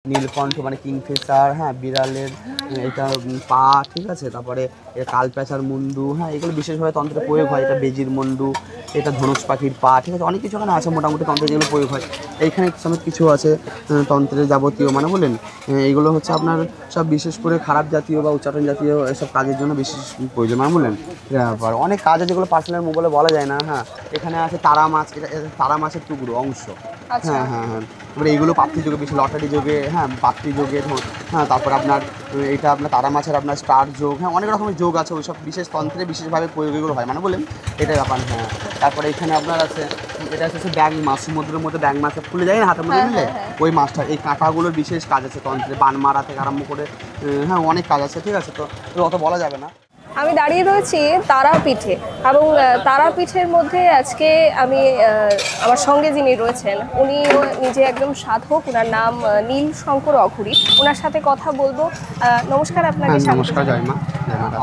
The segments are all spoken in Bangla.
নীলকণ্ঠ মানে কিংফিশার, হ্যাঁ বিড়ালের এটা পা, ঠিক আছে। তারপরে কালপ্যাচার মুন্ডু, হ্যাঁ এগুলো বিশেষভাবে তন্ত্রে প্রয়োগ হয়। এটা বেজির মুন্ডু, এটা ধনুষ পাখির পা, ঠিক আছে। অনেক কিছু এখানে আছে মোটামুটি তন্ত্রে যেগুলো প্রয়োগ হয়। এইখানে সমেত কিছু আছে তন্ত্রের যাবতীয়, মানে বললেন এইগুলো হচ্ছে আপনার সব বিশেষ করে খারাপ জাতীয় বা উচ্চারণ জাতীয় এসব কাজের জন্য বিশেষ প্রয়োজন, মানে বললেন। ব্যাপার অনেক কাজ আছে যেগুলো পার্সোনাল মোবাইলে বলা যায় না। হ্যাঁ এখানে আছে তারা মাছ, এটা তারা মাছের টুকরো অংশ। হ্যাঁ হ্যাঁ হ্যাঁ এবারে এইগুলো প্রাপ্তি যোগে, বেশি লটারি যোগে, হ্যাঁ প্রাপ্তি যোগে, হ্যাঁ তারপর আপনার এটা আপনার তারা মাছের আপনার স্টার যোগ, হ্যাঁ অনেক রকমের যোগ আছে। ওইসব বিশেষ তন্ত্রে বিশেষভাবে প্রয়োগগুলো হয়, মানে বললেন এটাই ব্যাপার। হ্যাঁ তারপরে এখানে আপনার আছে এটা হচ্ছে ব্যাং মাছ, সমুদ্রের মধ্যে ব্যাং মাছ খুলে যায় না হাতের মধ্যে নিলে, ওই মাছটা। এই কাঁটাগুলোর বিশেষ কাজ আছে তন্ত্রে, বান মারা থেকে আরম্ভ করে হ্যাঁ অনেক কাজ আছে, ঠিক আছে। তো অত বলা যাবে না। আমি দাঁড়িয়ে রয়েছি তারাপীঠে, এবং তারাপীঠের মধ্যে আজকে আমি আমার সঙ্গে যিনি রয়েছেন উনি নিজে একজন সাধক, ওনার নাম নীল শঙ্কর অঘুরি। ওনার সাথে কথা বলবো। নমস্কার আপনাকে। নমস্কার, জয় মা।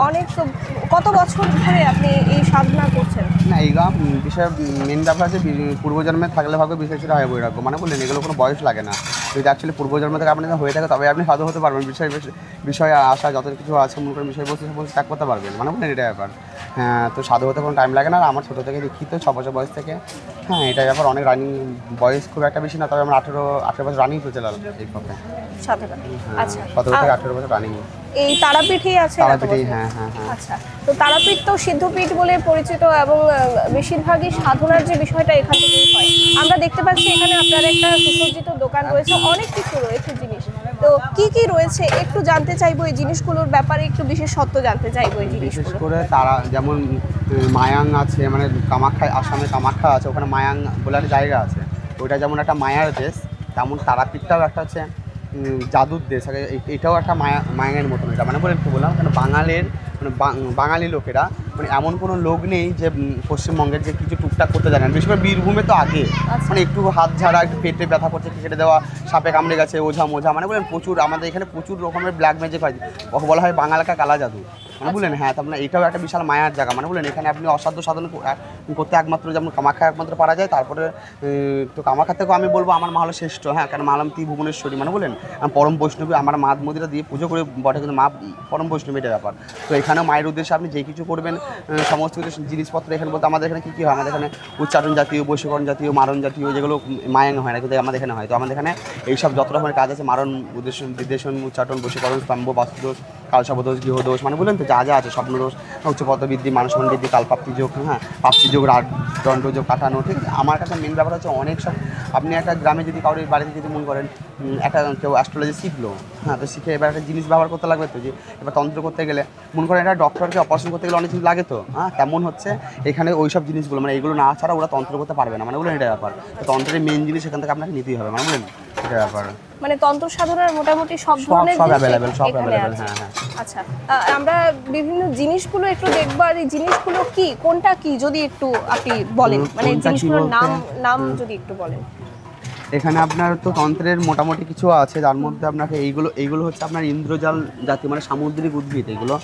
অনেক কত বছর ধরে আপনি এই সাধনা করছেন? না এই বিষয়ে মেন ব্যাপার আছে পূর্বজন্মে থাকলে ভাবে বিশেষ হয় বই রাখবো, মানে বললেন এগুলো কোনো বয়স লাগে না। যদি অ্যাকচুয়ালি পূর্বজন্ম থেকে আপনি হয়ে থাকে তবে আপনি সাধু হতে পারবেন। বিষয়ে আসা যত কিছু আছে মনে করেন বিষয়বস্তু ত্যাগ করতে পারবেন, মানে বললেন এটা ব্যাপার। হ্যাঁ তো সাধু হতে কোনো টাইম লাগে না। আর আমার ছোটো থেকে দীক্ষিত 6 বছর বয়স থেকে। হ্যাঁ এটা ব্যাপার অনেক রানিং, বয়স খুব একটা বেশি না, তবে আমরা 18 বছর রানিং চলছে এই পক্ষে। আচ্ছা 17 থেকে 18 বছর রানিং এই তারাপীঠেই আছে। হ্যাঁ হ্যাঁ হ্যাঁ। আচ্ছা, তো তারাপীঠ তো সিদ্ধপীঠ বলে পরিচিত, এবং বেশিরভাগই সাধনার যে বিষয়টা এখান থেকেই হয়। আমরা দেখতে পাচ্ছি এখানে আপনার একটা সুসজ্জিত দোকান রয়েছে, অনেক কিছু রয়েছে জিনিস। তো কি রয়েছে একটু জানতে চাইবো, এই জিনিসগুলোর ব্যাপারে একটু বিশেষত্ব জানতে চাইবো। এই বিশেষ জিনিসগুলো করে তারা যেমন মায়াং আছে, মানে কামাখ্যা, আসামে কামাখ্যা আছে, ওখানে মায়াং বলে একটা জায়গা আছে। ওইটা যেমন একটা মায়ার দেশ, তেমন তারাপীঠটাও একটা হচ্ছে জাদুর দেশ। এটাও একটা মায়াঙের মতন। এটা মানে বলে একটু বললাম কেন বাঙালির মানে বাঙালি লোকেরা মানে এমন কোনো লোক নেই যে পশ্চিমবঙ্গের যে কিছু টুকটাক করতে জানেন। বিশেষ করে বীরভূমে তো আগে মানে একটু হাত ঝাড়া, একটু পেটে ব্যথা করছে, কেটে দেওয়া, সাপে কামড়ে গেছে, ওঝা মোঝা, মানে বলেন প্রচুর আমাদের এখানে প্রচুর রকমের ব্ল্যাক ম্যাজিক হয়, বলা হয় বাঙালাকা কালা জাদু, মানে বললেন। হ্যাঁ তো আপনার এটাও একটা বিশাল মায়ার জায়গা, মানে বললেন এখানে আপনি অসাধ্য সাধন করতে একমাত্র যেমন কামাখ্যা একমাত্র পারা যায়। তারপরে তো কামাখ্যা থেকেও আমি বলবো আমার মা হলো শ্রেষ্ঠ। হ্যাঁ কারণ মালামতি ভুবনেশ্বরী, মানে বললেন পরম বৈষ্ণবী, আমার মা মন্দিরে দিয়ে পুজো করে বটে, কিন্তু মা পরম বৈষ্ণবী, এটা ব্যাপার। তো এখানেও মায়ের উদ্দেশ্যে আপনি যে কিছু করবেন সমস্ত কিছু জিনিসপত্র এখানে বলতে আমাদের এখানে কী হয়, আমাদের এখানে উচ্চারণ জাতীয়, বৈশীকরণ জাতীয়, মারণ জাতীয়, যেগুলো মায়াং হয় না কিন্তু আমাদের এখানে হয়। তো আমাদের এখানে এইসব যত রকমের কাজ আছে, মারণ, বিদেশন, উচ্চারণ, বৈশীকরণ, স্তম্ভ, বাস্তুদোষ, কালসর্পদোষ, গৃহদোষ, মানে বললেন তো যা যা আছে, স্বপ্নদোষ, উচ্চপদবৃদ্ধি, মানসম্মান বৃদ্ধি, কালপ্রাপ্তিযোগ, হ্যাঁ প্রাপ্তিযোগ, দণ্ডযোগ কাটানো, ঠিক আছে। আমার কাছে মেন ব্যাপার হচ্ছে অনেক সব। আপনি একটা গ্রামে যদি কারোর বাড়িতে যদি মনে করেন একটা কেউ অ্যাস্ট্রোলজি শিখলো, হ্যাঁ তো শিখে এবার একটা জিনিস ব্যবহার করতে লাগবে তো, যে এবার তন্ত্র করতে গেলে মনে করেন একটা ডক্টরকে অপারেশন করতে গেলে অনেক কিছু লাগে তো, হ্যাঁ তেমন হচ্ছে এখানে ওই সব জিনিসগুলো, মানে এইগুলো না ছাড়া ওরা তন্ত্র করতে পারবে না, মানে বললেন এটা ব্যাপার। তো তন্ত্রের মেন জিনিস এখান থেকে আপনাকে নিতেই হবে, মানে বললেন এটা ব্যাপার। মানে তন্ত্র সাধনার মোটামুটি সব ধরনের সব অ্যাভেলেবেল, সব অ্যাভেলেবেল। হ্যাঁ হ্যাঁ। আচ্ছা, আমরা বিভিন্ন জিনিসগুলো একটু দেখব, আর এই জিনিসগুলো কি, কোনটা কি যদি একটু আপনি বলেন, মানে জিনিসগুলোর নাম যদি একটু বলেন। এখানে আপনার তো তন্ত্রের মোটামুটি কিছু আছে, যার মধ্যে আপনাকে এইগুলো হচ্ছে আপনার ইন্দ্রজাল জাতীয়, মানে সামুদ্রিক উদ্ভিদ। এগুলো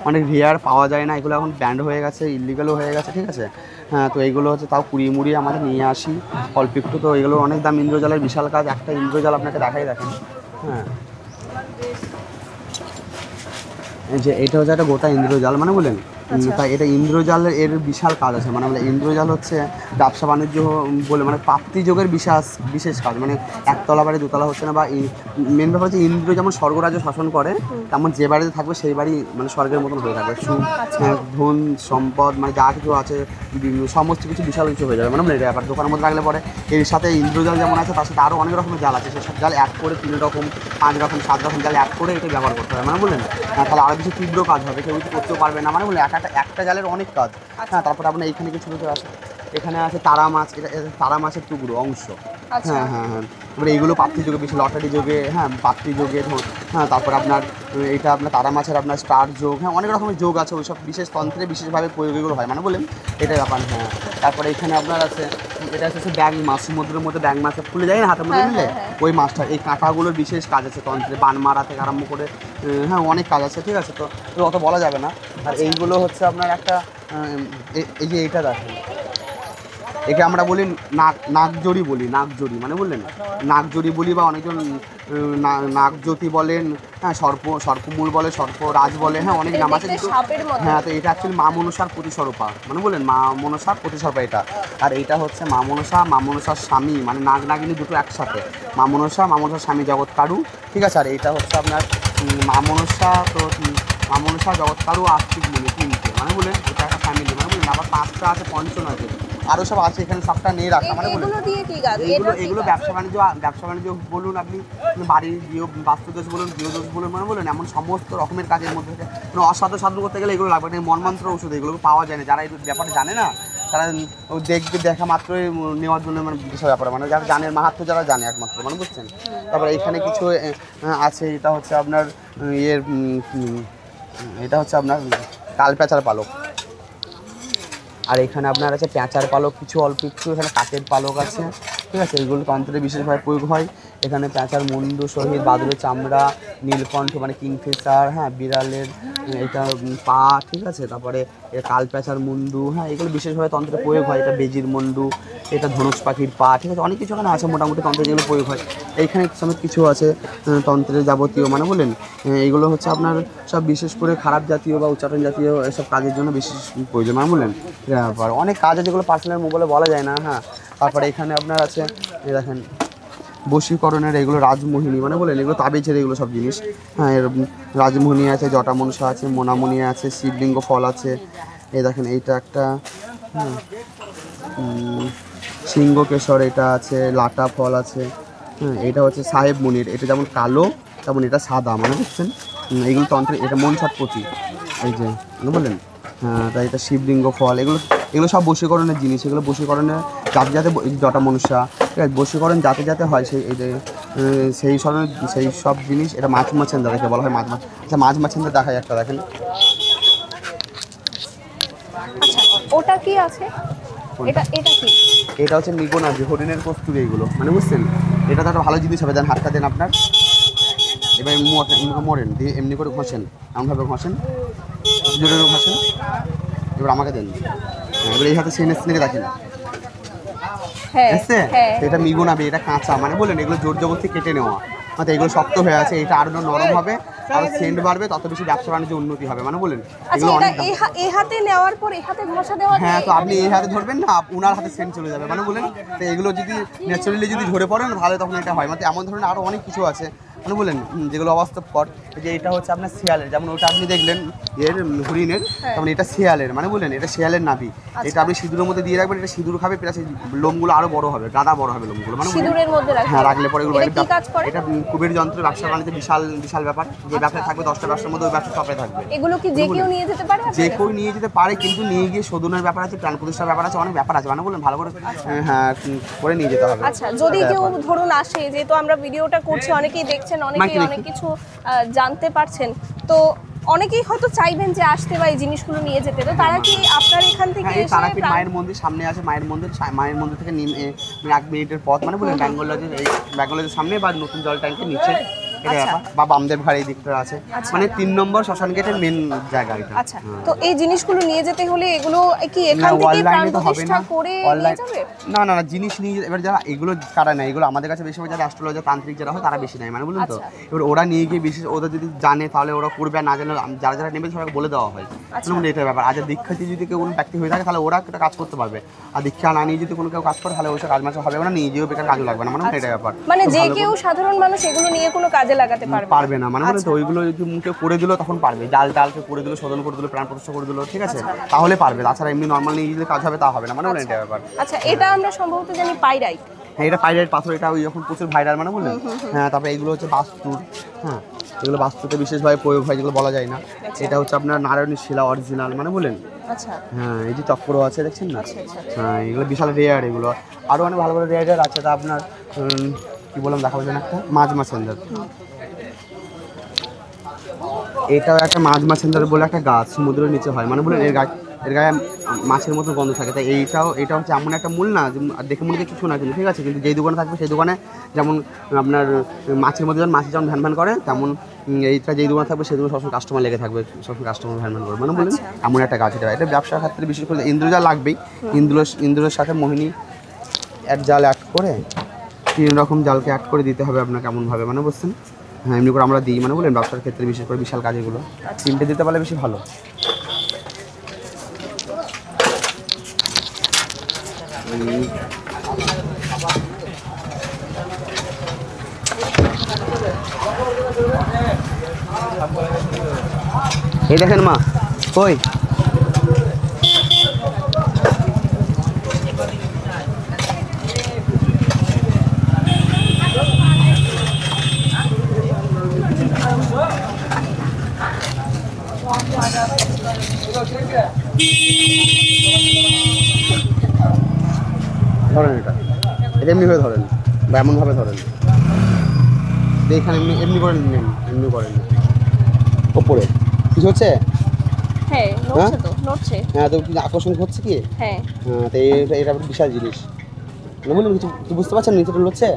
অনেক রেয়ার, পাওয়া যায় না, এগুলো এখন ব্যান্ড হয়ে গেছে, ইলিগালও হয়ে গেছে, ঠিক আছে। হ্যাঁ তো এইগুলো হচ্ছে তাও কুড়িয়ে মুড়িয়ে আমাদের নিয়ে আসি অল্প একটু। তো এগুলো অনেক দাম, ইন্দ্রজালের বিশাল কাজ। একটা ইন্দ্রজাল আপনাকে দেখেন। হ্যাঁ এই যে এটা হচ্ছে একটা গোটা ইন্দ্রজাল, মানে বলেন তাই এটা ইন্দ্রজালের এর বিশাল কাজ আছে, মানে ইন্দ্রজাল হচ্ছে ব্যবসা বাণিজ্য বলে, মানে প্রাপ্তিযোগের বিশেষ কাজ। মানে একতলা বাড়ি দুতলা হচ্ছে না, বা মেন ব্যাপার হচ্ছে ইন্দ্র যেমন স্বর্গরাজ্য শাসন করে, তেমন যে বাড়িতে থাকবে সেই বাড়ি মানে স্বর্গের মতন হয়ে থাকবে। সুখ, ধন, সম্পদ, মানে যা কিছু আছে সমস্ত কিছু বিশাল কিছু হয়ে যাবে, মানে এটা ব্যাপার। দোকানের মধ্যে রাখলে পরে এর সাথে ইন্দ্রজাল যেমন আছে, তার সাথে আরও অনেক রকমের জাল আছে, সেসব জাল এক করে 3 রকম 5 রকম 7 রকম জাল এক করে এটা ব্যবহার করতে হবে, মানে বললেন তাহলে আরও কিছু তীব্র কাজ হবে, কেউ কিছু করতেও পারবে না, মানে বললেন একটা জালের অনেক কাজ। হ্যাঁ তারপরে আপনার এখানে কিছু আছে, এখানে আছে তারা মাছ, এটা তারা মাছের টুকরো অংশ। হ্যাঁ হ্যাঁ হ্যাঁ এবারে এইগুলো প্রাপ্তি যোগে, বেশি লটারি যোগে, হ্যাঁ প্রাপ্তি যোগে, হ্যাঁ তারপরে আপনার এটা আপনার তারা মাছের আপনার স্টার যোগ, হ্যাঁ অনেক রকমের যোগ আছে, ওইসব বিশেষ তন্ত্রে বিশেষভাবে প্রয়োগগুলো হয়, মানে বললেন এটাই ব্যাপার। হ্যাঁ তারপরে এখানে আপনার আছে এটা হচ্ছে ব্যাং মাছ, সমুদ্রের মধ্যে ব্যাং মাছ খুলে যায় না হাতের মধ্যে নিলে, ওই মাছটা। এই কাঁটাগুলোর বিশেষ কাজ আছে তন্ত্রে, বান মারা থেকে আরম্ভ করে হ্যাঁ অনেক কাজ আছে, ঠিক আছে। তো অত বলা যাবে না। আর এইগুলো হচ্ছে আপনার একটা এই যে এইটা দেখেন, একে আমরা বলি নাকজড়ি বলি, নাকজড়ি মানে বললেন নাকজড়ি বলি, বা অনেকজন নাকজ্যোতি বলেন, হ্যাঁ সর্পমূল বলে, সর্পরাজ বলে, হ্যাঁ অনেক নাম আছে কিন্তু হ্যাঁ। তো এটা অ্যাকচুয়ালি মা মনসার প্রতিস্বরূপা মানে বললেন মা মনসার প্রতিস্বরূপা এটা। আর এইটা হচ্ছে মা মনসার স্বামী মানে নাগ নাগিনী দুটো একসাথে, মা মনসার স্বামী জগৎকারু, ঠিক আছে। আর এইটা হচ্ছে আপনার মা মনসা, তো মা মনসা জগৎকারু আস্তিক মুনি তিনটে মানে বললেন এটা একটা ফ্যামিলি মানে বললেন। আবার 5টা আছে পঞ্চনদে, আরও সব আছে এখানে, সবটা নিয়ে রাখা মানে বলুন এগুলো ব্যবসা বাণিজ্য বলুন, আপনি বাড়ির গৃহ বাস্তুদোষ বলুন, গৃহদোষ বলুন মানে বলুন, এমন সমস্ত রকমের কাজের মধ্যে মানে অসাধ্য সাধন করতে গেলে এগুলো লাগবে না। মনমন্ত্র ওষুধ এগুলো পাওয়া যায় না, যারা এই ব্যাপারে জানে না তারা দেখা মাত্রই নেওয়ার জন্য মানে বিশাল ব্যাপার, মানে যারা জানে মাহাত্ম্য যারা জানে একমাত্র মানে বুঝছেন। তারপরে এখানে কিছু আছে, এটা হচ্ছে আপনার এটা হচ্ছে আপনার কালপেঁচার পালক। আর এখানে আপনার আছে পেঁচার পালক, কিছু অল্প একটু এখানে কাকের পালক আছে, ঠিক আছে। এগুলো তন্ত্রে বিশেষভাবে প্রয়োগ হয়। এখানে পেঁচার মুন্ডু সহিত বাদুড়ের চামড়া, নীলকণ্ঠ মানে কিংফিশার, হ্যাঁ বিড়ালের এটা পা, ঠিক আছে। তারপরে কাল পেঁচার মুন্ডু, হ্যাঁ এগুলো বিশেষভাবে তন্ত্রে প্রয়োগ হয়। এটা বেজির মুন্ডু, এটা ধনুষ পাখির পা, ঠিক আছে। অনেক কিছু এখানে আছে মোটামুটি তন্ত্রে যেগুলো প্রয়োগ হয়। এইখানে সমেত কিছু আছে তন্ত্রের যাবতীয় মানে বলেন এইগুলো হচ্ছে আপনার সব বিশেষ করে খারাপ জাতীয় বা উচ্চারণ জাতীয় এসব কাজের জন্য বিশেষ প্রয়োজন মানে বললেন। ব্যাপার অনেক কাজ আছে যেগুলো পার্সোনাল মোবাইলে বলা যায় না, হ্যাঁ। তারপরে এখানে আপনার আছে এই দেখেন বশীকরণের এগুলো রাজমোহিনী মানে বলেন এগুলো তাবিজের এগুলো সব জিনিস, হ্যাঁ। এর রাজমোহিনী আছে, জটা মনসা আছে, মোনামণি আছে, শিবলিঙ্গ ফল আছে। এই দেখেন এইটা একটা সিংহকেশর, এটা আছে লাটা ফল আছে, হ্যাঁ। এটা হচ্ছে সাহেব মুনির, এটা যেমন কালো তেমন এটা সাদা মানে বুঝছেন। এগুলো তন্ত্রে এটা মনসার প্রতীক, এই যে বললেন, হ্যাঁ। তাই এটা শিবলিঙ্গ ফল, এগুলো সব বশীকরণের জিনিস। এগুলো বশীকরণের যাতে যাতে জটা মনুষ্যা, ঠিক আছে, বশীকরণ যাতে যাতে হয় সেই সব জিনিস। এটা মাছ মাছেন্দা দেখে বলা হয়, আচ্ছা মাছ মাছেন্দা দেখায় একটা দেখেন। আচ্ছা ওটা কি আছে? এটা কি? এটা হচ্ছে মৃগনাভি, হরিণের কস্তুরি এইগুলো মানে বুঝছেন। এটা তো একটা ভালো জিনিস হবে, দেন হাতটা দেন আপনার, এবার মরেন দিয়ে এমনি করে ঘষেন, এমনভাবে ঘষেন, জোরে ঘষেন, এবার আমাকে দেন। এবার এই হাতে সিনেকে দেখেন, এটা মৃগনাভি, এটা কাঁচা মানে বলেন এগুলো জোর জবরদস্তি কেটে নেওয়া, মানে এগুলো শক্ত হয়ে আছে, এটা আরো নরম হবে, আর সেন্ট বাড়বে, তত বেশি ব্যবসা বাণিজ্য উন্নতি হবে মানে বলেন। এগুলো অনেক এই হাতে নেওয়ার পর এই হাতে ঘষা দেওয়া, হ্যাঁ। তো আপনি এই হাতে ধরবেন না, উনার হাতে সেন্ট চলে যাবে মানে বলেন। তো এগুলো যদি ন্যাচারালি যদি ধরে পড়েন তাহলে তখন এটা হয়, মানে এমন ধরনের আরো অনেক কিছু আছে মানে বলেন যেগুলো অবাস্তবকর। যে এটা হচ্ছে আপনার শিয়ালের, যেমন ওটা আপনি দেখলেন এর হরিণের, তেমন এটা শিয়ালের মানে বলেন এটা শিয়ালের নাভি। এটা আপনি সিঁদুরের মধ্যে দিয়ে রাখবেন, এটা সিঁদুর খাবে, প্লাস লোমগুলো আরো বড় হবে, গাদা বড় হবে লোমগুলো মানে সিঁদুরের মধ্যে রাখলে, হ্যাঁ রাখলে পরে এগুলো এটা কুবের যন্ত্র, ব্যবসা বাণিজ্য বিশাল বিশাল ব্যাপার। যে ব্যবসা থাকবে 10টা ব্যবসার মধ্যে ওই ব্যবসা টপে থাকবে। এগুলো কি যে কেউ নিয়ে যেতে পারে? যে কেউ নিয়ে যেতে পারে, কিন্তু নিয়ে গিয়ে শোধনের ব্যাপার আছে, প্রাণ প্রতিষ্ঠার ব্যাপার আছে, অনেক ব্যাপার আছে মানে বলেন ভালো করে হ্যাঁ করে নিয়ে যেতে হবে। আচ্ছা যদি কেউ ধরুন আসে, যেহেতু আমরা ভিডিওটা করছি অনেকেই দেখছেন, অনেকেই অনেক কিছু জানতে পারছেন, তো অনেকেই হয়তো চাইবেন যে আসতে বা এই জিনিসগুলো নিয়ে যেতে, তো তারা কি আপনার এখান থেকে এসে তারাপীঠ মায়ের মন্দির সামনে আছে, মায়ের মন্দির থেকে 1 মিনিটের পথ মানে বলেন ব্যাঙ্গলজের সামনে বা নতুন জল ট্যাঙ্কের নিচে বা বামদেব ঘাট এই দিকটা আছে, মানে 3 নম্বর শ্মশান গেটের মেন জায়গা এটা। আচ্ছা তো এই জিনিসগুলো নিয়ে যেতে হলে এগুলো কি এখান থেকে প্রাণ প্রতিষ্ঠা করে নিয়ে যাবে? না না না, জিনিস নিয়ে এবার যারা এগুলো কারা নেয়, এগুলো আমাদের কাছে বেশি যারা অ্যাস্ট্রোলজার তান্ত্রিক যারা হয় তারা বেশি নেয় মানে বলুন তো। এবার ওরা নিয়ে গিয়ে বিশেষ ওদের যদি জানে তাহলে ওরা করবে, আর না জানলে যারা যারা নেবে সবাইকে বলে দেওয়া হয় মানে এটার ব্যাপার। আর দীক্ষাতে যদি কেউ কোনো ব্যক্তি হয়ে থাকে তাহলে ওরা একটা কাজ করতে পারবে, আর দীক্ষা না নিয়ে যদি কোনো কেউ কাজ করে তাহলে ওই কাজ মাছ হবে না, নিয়ে যেও বেকার কাজও লাগবে না মানে এটার ব্যাপার। মানে যে কেউ সাধারণ মানুষ এগুলো নিয়ে কোনো কাজে লাগাতে পারবে না মানে বলেন তো। ওইগুলো যদি মুখে করে দিল তখন পারবে, ডালকে করে দিল, শোধন করে দিল, প্রাণ প্রতিষ্ঠা করে দিল, ঠিক আছে, তাহলে পারবে। তাছাড়া এমনি নর্মাল নিয়ে যদি কাজ হবে তা হবে না মানে বলেন এটার ব্যাপার। আচ্ছা এটা আমরা সম্ভবত জানি পাইরাইট, হ্যাঁ এটা পাইরাইট পাথর, এটা ওই যখন প্রচুর ভাইরাল মানে বললেন, হ্যাঁ। তারপরে এগুলো হচ্ছে বাস্তুর, হ্যাঁ এগুলো বাস্তুতে বিশেষভাবে প্রয়োগ হয়, যেগুলো বলা যায় না। এটা হচ্ছে আপনার নারায়ণীর শিলা অরিজিনাল মানে বলেন, আচ্ছা হ্যাঁ। এই যে চক্র আছে দেখছেন না, হ্যাঁ এগুলো বিশাল রেয়ার, এগুলো আরও অনেক ভালো ভালো রেয়ার আছে। তা আপনার কি বললাম দেখাবো যেন একটা মাছেন্দার, এটাও একটা মাছেন্দার বলে একটা গাছ সমুদ্রের নিচে হয় মানে বলেন। এর এর গায়ে মাছের মতো গন্ধ থাকে। তাই এটা হচ্ছে এমন একটা মূল না দেখে মনে কিছু না, কিন্তু ঠিক আছে, কিন্তু যেই দোকানে থাকবে সেই দোকানে যেমন আপনার মাছের মধ্যে যেমন মাছি যেমন ভ্যান করে, তেমন এইটা যেই দোকানে থাকবে সেই দোকানে সবসময় কাস্টমার লেগে থাকবে, সবসময় কাস্টমার ভ্যান করবে, মানে বলুন এমন একটা গাছ। এটা ব্যবসার ক্ষেত্রে বিশেষ করে ইন্দ্রজা লাগবেই। ইন্দ্রের সাথে মোহিনী এক জাল অ্যাড করে 3 রকম জালকে অ্যাড করে দিতে হবে আপনাকে এমনভাবে, মানে বুঝছেন। হ্যাঁ, এমনি করে আমরা দিই, মানে বলেন ব্যবসার ক্ষেত্রে বিশেষ করে বিশাল কাজেগুলো 3টে দিতে পারলে বেশি ভালো। এই দেখেন মা কই ধরেন, এটা এমনিভাবে ধরেন বা এমনভাবে ধরেন, এখানে এমনি করেন, এমনি করেন ওপরে কিছু হচ্ছে। হ্যাঁ নড়ছে তো, নড়ছে। হ্যাঁ, তো আকর্ষণ হচ্ছে কি? হ্যাঁ হ্যাঁ, তো এটা বিশাল জিনিস, মানে বলুন কিছু বুঝতে পারছেন নিচেটা হচ্ছে।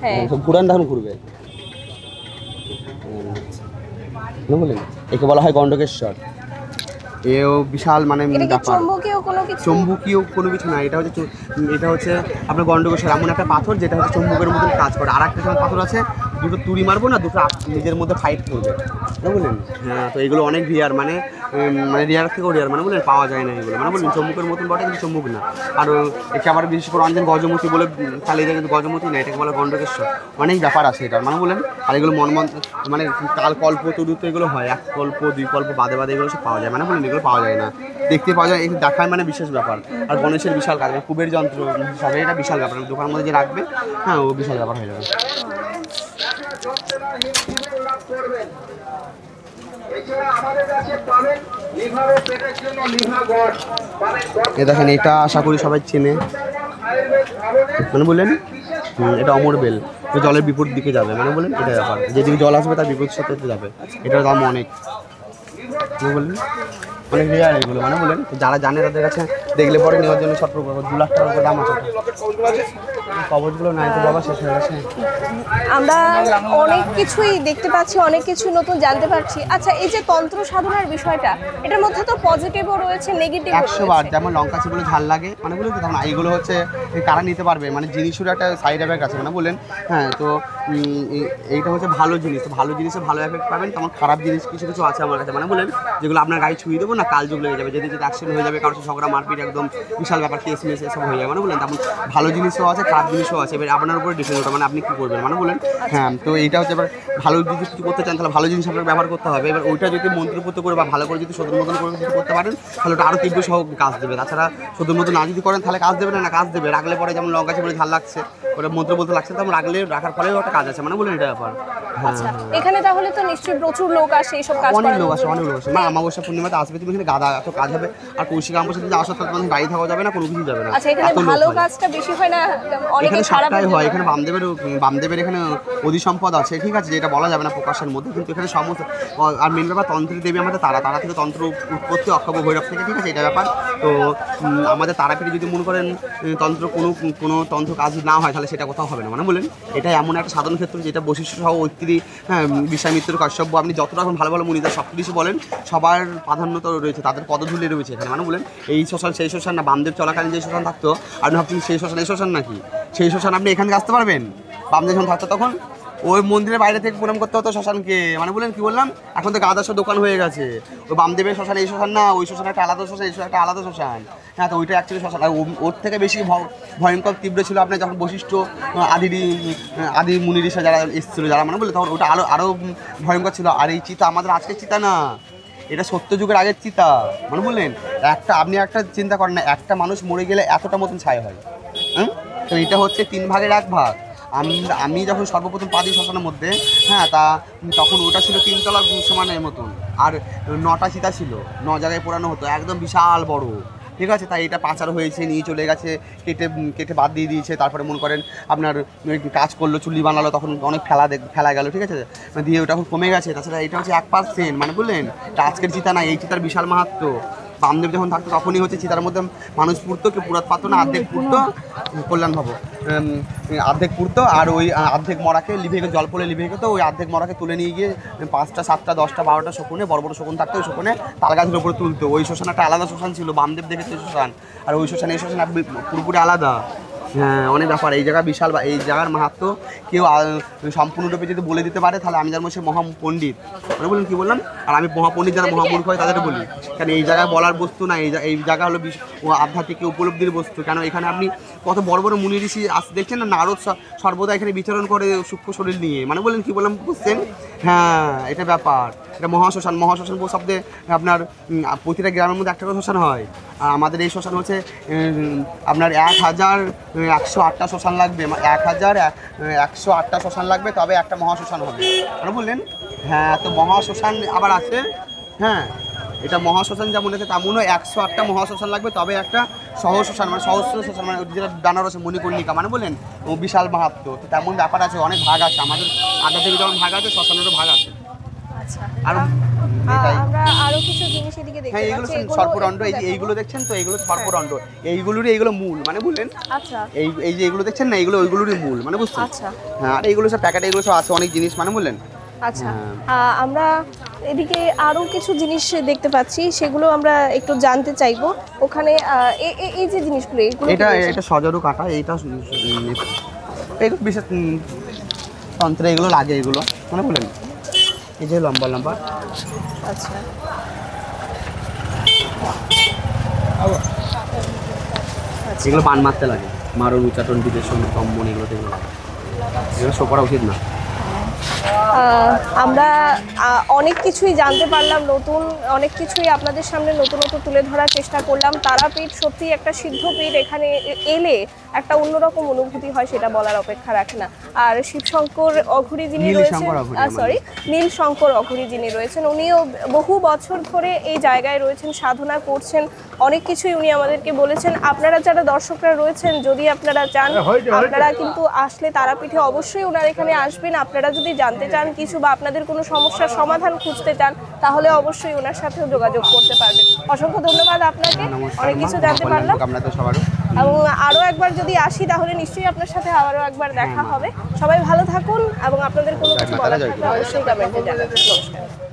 হ্যাঁ ঘুরান তখন ঘুরবে, বললেন একে বলা হয় গণ্ডকেশ্বর। এও বিশাল মানে চৌম্বকীয় কোনো কিছু না, এটা হচ্ছে আপনার গণ্ডকেশ্বর এমন একটা পাথর যেটা হচ্ছে চুম্বকের মতন কাজ করে। আর একটা পাথর আছে, দুটো তুড়ি মারবো না, দুটো নিজের মধ্যে ফাইট করবে, বুঝলেন। হ্যাঁ, তো এগুলো অনেক রিয়ার, মানে রিয়ার থেকেও রিয়ার, মানে বললেন পাওয়া যায় না এগুলো, মানে বললেন চুম্বকের মতন বটে কিন্তু চুম্বক না। আর একে আবার বিশেষ করে অঞ্জন গজমতি বলে চালিয়ে যায়, কিন্তু গজমতি না, এটাকে বলে গণ্ডকেশ্বর। অনেক ব্যাপার আছে এটা, মানে বললেন। আর এগুলো মানে কাল কল্প তরুত এগুলো হয়, 1 কল্প 2 কল্প বাদে এগুলো সব পাওয়া যায়, মানে বললেন এগুলো পাওয়া যায় না, দেখতে পাওয়া যায়, একটু দেখায়, মানে বিশেষ ব্যাপার। আর গণেশের বিশাল কাজ, কুবের যন্ত্র হিসাবে এটা বিশাল ব্যাপার, দোকানের মধ্যে যে রাখবে, হ্যাঁ ও বিশাল ব্যাপার হয়ে যাবে। এ দেখেন, এটা আশা করি সবাই চেনে, মানে বললেন এটা অমর বেল, জলের বিপরীত দিকে যাবে, মানে বলেন এটা ব্যাপার, যেদিকে জল আসবে তার বিপরীত সাথে যাবে। এটার দাম অনেক, বললেন অনেক রেয়ার এগুলো, মানে বলেন যারা জানে তাদের কাছে দেখলে পরে নেওয়ার জন্য 2 লাখ টাকার দাম আছে। কবরগুলো নাই তো বাবা, শেষ হয়ে গেছে। আমরা অনেক কিছুই দেখতে পাচ্ছি, অনেক কিছু নতুন জানতে পারছি। আচ্ছা, এই যে তন্ত্র সাধনার বিষয়টা, এটার মধ্যে তো পজিটিভও রয়েছে, নেগেটিভও রয়েছে। 100 বার, যেমন লঙ্কা চিপলে ঝাল লাগে, মানে বলুন তো, তখন এইগুলো হচ্ছে কারা নিতে পারবে, মানে জিনিসের একটা সাইড এফেক্ট আছে, মানে বললেন। হ্যাঁ, তো এইটা হচ্ছে ভালো জিনিস, তো ভালো জিনিসে ভালো এফেক্ট পাবেন, তেমন খারাপ জিনিস কিছু কিছু আছে আমার কাছে, মানে বললেন যেগুলো আপনার গায়ে ছুঁয়ে দেবো না, কাল যুগ লেগে যাবে, যদি অ্যাক্সিডেন্ট হয়ে যাবে, কারোর সাথে ঝগড়া মারপিট একদম বিশাল ব্যাপার, কেস মেস এসব হয়ে যাবে, মানে বললেন। তেমন ভালো জিনিসও আছে, খারাপ জিনিসও আছে, এবার আপনার উপরে ডিপেন্ড ওটা, মানে আপনি কী করবেন, মানে বললেন। হ্যাঁ, তো এইটা হচ্ছে এবার ভালো যদি কিছু করতে চান তাহলে ভালো জিনিস আপনাকে ব্যবহার করতে হবে। এবার ওইটা যদি মন্ত্রপুত করে বা ভালো করে যদি সদর মতন করে যদি করতে পারেন তাহলে ওটা আরও তীব্র সহ কাজ দেবে। তাছাড়া সদর মতন না যদি করেন তাহলে কাজ দেবে না, কাজ দেবে রাখলে পরে, যেমন লঙ্কা চিপলে ঝাল লাগছে, ওটা মন্ত্র বলতে লাগছে, তেমন রাখলে রাখার ফলেও একটা কাজ আছে, মানে বললেন এটা ব্যাপার। আচ্ছা, এখানে তাহলে তো নিশ্চয়ই প্রচুর লোক আসে এইসব কাজ করার। অনেক লোক আসে, অনেক লোক আসে। মানে অমাবস্যা পূর্ণিমাতে আসবে, তুমি এখানে গাদা এত কাজ হবে। আর কৌশিক অমাবস্যা যদি আসো তাহলে তোমাদের বাড়ি থাকা যাবে না, কোনো কিছু যাবে না। আচ্ছা, এখানে ভালো কাজটা বেশি হয় না, অনেকে খারাপ হয়। এখানে বামদেবের এখানে অধি সম্পদ আছে, ঠিক আছে, যেটা বলা যাবে না প্রকাশের মধ্যে, কিন্তু এখানে সমস্ত। আর মেন ব্যাপার তন্ত্রী দেবী আমাদের তারা থেকে তন্ত্র উৎপত্তি, অক্ষব ভৈরব থেকে, ঠিক আছে, এটা ব্যাপার। তো আমাদের তারাপীঠে যদি মনে করেন তন্ত্র কোনো তন্ত্র কাজ না হয় তাহলে সেটা কোথাও হবে না, মানে বলেন এটা এমন একটা সাধন ক্ষেত্র যেটা বশিষ্ঠ সহ ঐত্তিরি, হ্যাঁ, বিশ্বামিত্র, কাশ্যপ, আপনি যত রকম ভালো ভালো মুনিরা সব কিছু বলেন, সবার প্রাধান্য তো রয়েছে, তাদের পদধূলি রয়েছে এখানে, মানে বলেন এই শ্মশান সেই শ্মশান না, বামদেব চলাকালীন যে শ্মশান থাকতো, আপনি ভাবছেন সেই শ্মশান এই শ্মশান নাকি? সেই শ্মশান আপনি এখানে আসতে পারবেন? বামদেব যখন থাকতো তখন ওই মন্দিরের বাইরে থেকে প্রণাম করতে হতো শ্মশানকে, মানে বলেন কি বললাম, এখন তো গাদার সব দোকান হয়ে গেছে। ওই বামদেবের শ্মশান এই শ্মশান না, ওই শ্মশান একটা আলাদা শ্মশান, এই শ্মশান একটা আলাদা শ্মশান। হ্যাঁ, তো ওইটা অ্যাকচুয়ালি শ্মশান। আর ওর থেকে বেশি ভয়ঙ্কর তীব্র ছিল আপনার যখন বশিষ্ঠ আদি মুনি ঋষি যারা এসেছিলো, যারা, মানে বলে তখন ওটা আরও ভয়ঙ্কর ছিল। আর এই চিতা আমাদের আজকের চিতা না, এটা সত্যযুগের আগের চিতা, মানে বললেন আপনি একটা চিন্তা করেন না, একটা মানুষ মরে গেলে এতটা মতন ছাই হয়। হ্যাঁ, তো এটা হচ্ছে 3 ভাগের 1 ভাগ। আমি যখন সর্বপ্রথম পা দিই শ্মশানের মধ্যে, হ্যাঁ, তখন ওটা ছিল 3 তলা সমানের মতন, আর 9টা চিতা ছিল, 9 জায়গায় পোড়ানো হতো, একদম বিশাল বড়, ঠিক আছে। তাই এটা পাচার হয়েছে, নিয়ে চলে গেছে, কেটে বাদ দিয়ে দিয়েছে। তারপরে মনে করেন আপনার কাজ করলো, চুল্লি বানালো, তখন অনেক ফেলা গেল, ঠিক আছে, দিয়ে ওটা এখন কমে গেছে। তাছাড়া এটা হচ্ছে 1%, মানে বললেন এটা আজকের চিতা না, এই চিতার বিশাল মাহাত্ম্য। বামদেব যখন থাকতো তখনই হচ্ছে চিতার মধ্যে মানুষ পুড়তো, কেউ পুরাত পারতো না, অর্ধেক পুড়তো, কল্যাণ ভাবো অর্ধেক পুড়তো, আর ওই অর্ধেক মরাকে লিভে জল পড়ে লিভে গেতো, ওই অর্ধেক মরাকে তুলে নিয়ে গিয়ে 5টা 7টা 10টা 12টা শকুনে, বড় বড় শকুন থাকতো, ওই শকুনে তাল গাছের উপরে তুলতো। ওই শ্মশান একটা আলাদা শ্মশান ছিল, বামদেব দেখেছে শ্মশান, আর ওই শ্মশান এই শ্মশান পুরোপুরি আলাদা। হ্যাঁ, অনেক ব্যাপার। এই জায়গা বিশাল, এই জায়গার মাহাত্ম্য কেউ সম্পূর্ণরূপে যদি বলে দিতে পারে তাহলে আমি যেমন সে মহাপণ্ডিত, মানে বলুন কী বললাম, আর আমি মহাপণ্ডিত যারা মহামূর্খ হয় তাদের বলি, কারণ এই জায়গায় বলার বস্তু না, এই জায়গা হলো আধ্যাত্মিক উপলব্ধির বস্তু। কেন এখানে আপনি কত বড় বড় মুনি ঋষি দেখছেন না, নারদ সর্বদা এখানে বিচরণ করে সূক্ষ্ম শরীর নিয়ে, মানে বলেন কী বললাম, বুঝছেন? হ্যাঁ, এটা ব্যাপার। এটা মহাশ্মশান শব্দে আপনার প্রতিটা গ্রামের মধ্যে একটা করে শ্মশান হয়, আর আমাদের এই শ্মশান হচ্ছে আপনার 1108টা শ্মশান লাগবে, 1108টা শ্মশান লাগবে, তবে একটা মহাশ্মশান হবে, মানে বললেন? হ্যাঁ, তো মহাশ্মশান আবার আছে। হ্যাঁ, এটা মহাশ্মশান যেমন আছে তেমনও 108টা মহাশ্মশান লাগবে, তবে একটা সহশ্মশান, মানে সহস্র শ্মশান, মানে যেটা বেনারসে মণিকর্ণিকা, মানে বললেন বিশাল মাহাত্ম্য। তো তেমন ব্যাপার আছে, অনেক ভাগ আছে, আমাদের আধ্যাত্মিক যেমন ভাগ আছে, শ্মশানেরও ভাগ আছে। আচ্ছা, আর আমরা আরো কিছু জিনিস এদিকে দেখতে হ্যাঁ, এইগুলো পাচ্ছি, সর্পদণ্ড, এইগুলো দেখছেন তো, এইগুলো সর্পদণ্ড, এইগুলোরই এগুলো মূল, মানে বললেন? আচ্ছা, এই যে এগুলো দেখছেন না, এইগুলো ওইগুলোরই মূল, মানে বুঝছেন? আচ্ছা, হ্যাঁ, আর এইগুলো সব প্যাকেট, এগুলো সব আছে অনেক জিনিস, মানে বললেন? আচ্ছা। আমরা এদিকে আরো কিছু জিনিস দেখতে পাচ্ছি, সেগুলো আমরা একটু জানতে চাইবো। ওখানে এই যে জিনিসগুলো, এটা সজারু কাটা, এইটা এগুলো বিশেষ তন্ত্রে এগুলো লাগে, এগুলো মানে বললেন এই যে লম্বা লম্বা। আচ্ছা, এগুলো বান মারতে লাগে, মারণ উচ্চাটন বিদেশন কম্বন, এগুলো শো করা উচিত না। আমরা অনেক কিছুই জানতে পারলাম, নতুন অনেক কিছুই আপনাদের সামনে নতুনত্ব তুলে ধরার চেষ্টা করলাম। তারাপীঠ সত্যি একটা সিদ্ধপীঠ, এখানে এলে একটা অন্যরকম অনুভূতি হয়, সেটা বলার অপেক্ষা রাখে না। আর শিবশঙ্কর অঘরী যিনি রয়েছেন, নীলশঙ্কর অঘরী যিনি রয়েছেন, উনিও বহু বছর ধরে এই জায়গায় রয়েছেন, সাধনা করছেন, অনেক কিছুই উনি আমাদেরকে বলেছেন। আপনারা যারা দর্শকরা রয়েছেন, যদি আপনারা চান, আপনারা কিন্তু আসলে তারাপীঠে অবশ্যই ওনার এখানে আসবেন। আপনারা যদি জানতে চান কিছু বা আপনাদের কোনো সমস্যার সমাধান খুঁজতে চান, তাহলে অবশ্যই ওনার সাথেও যোগাযোগ করতে পারবেন। অসংখ্য ধন্যবাদ আপনাকে, অনেক কিছু জানতে পারলাম। এবং আরও একবার যদি আসি তাহলে নিশ্চয়ই আপনার সাথে আবারও একবার দেখা হবে। সবাই ভালো থাকুন, এবং আপনাদের কোনো কিছু বলার থাকলে অবশ্যই কমেন্টে জানাবেন। নমস্কার।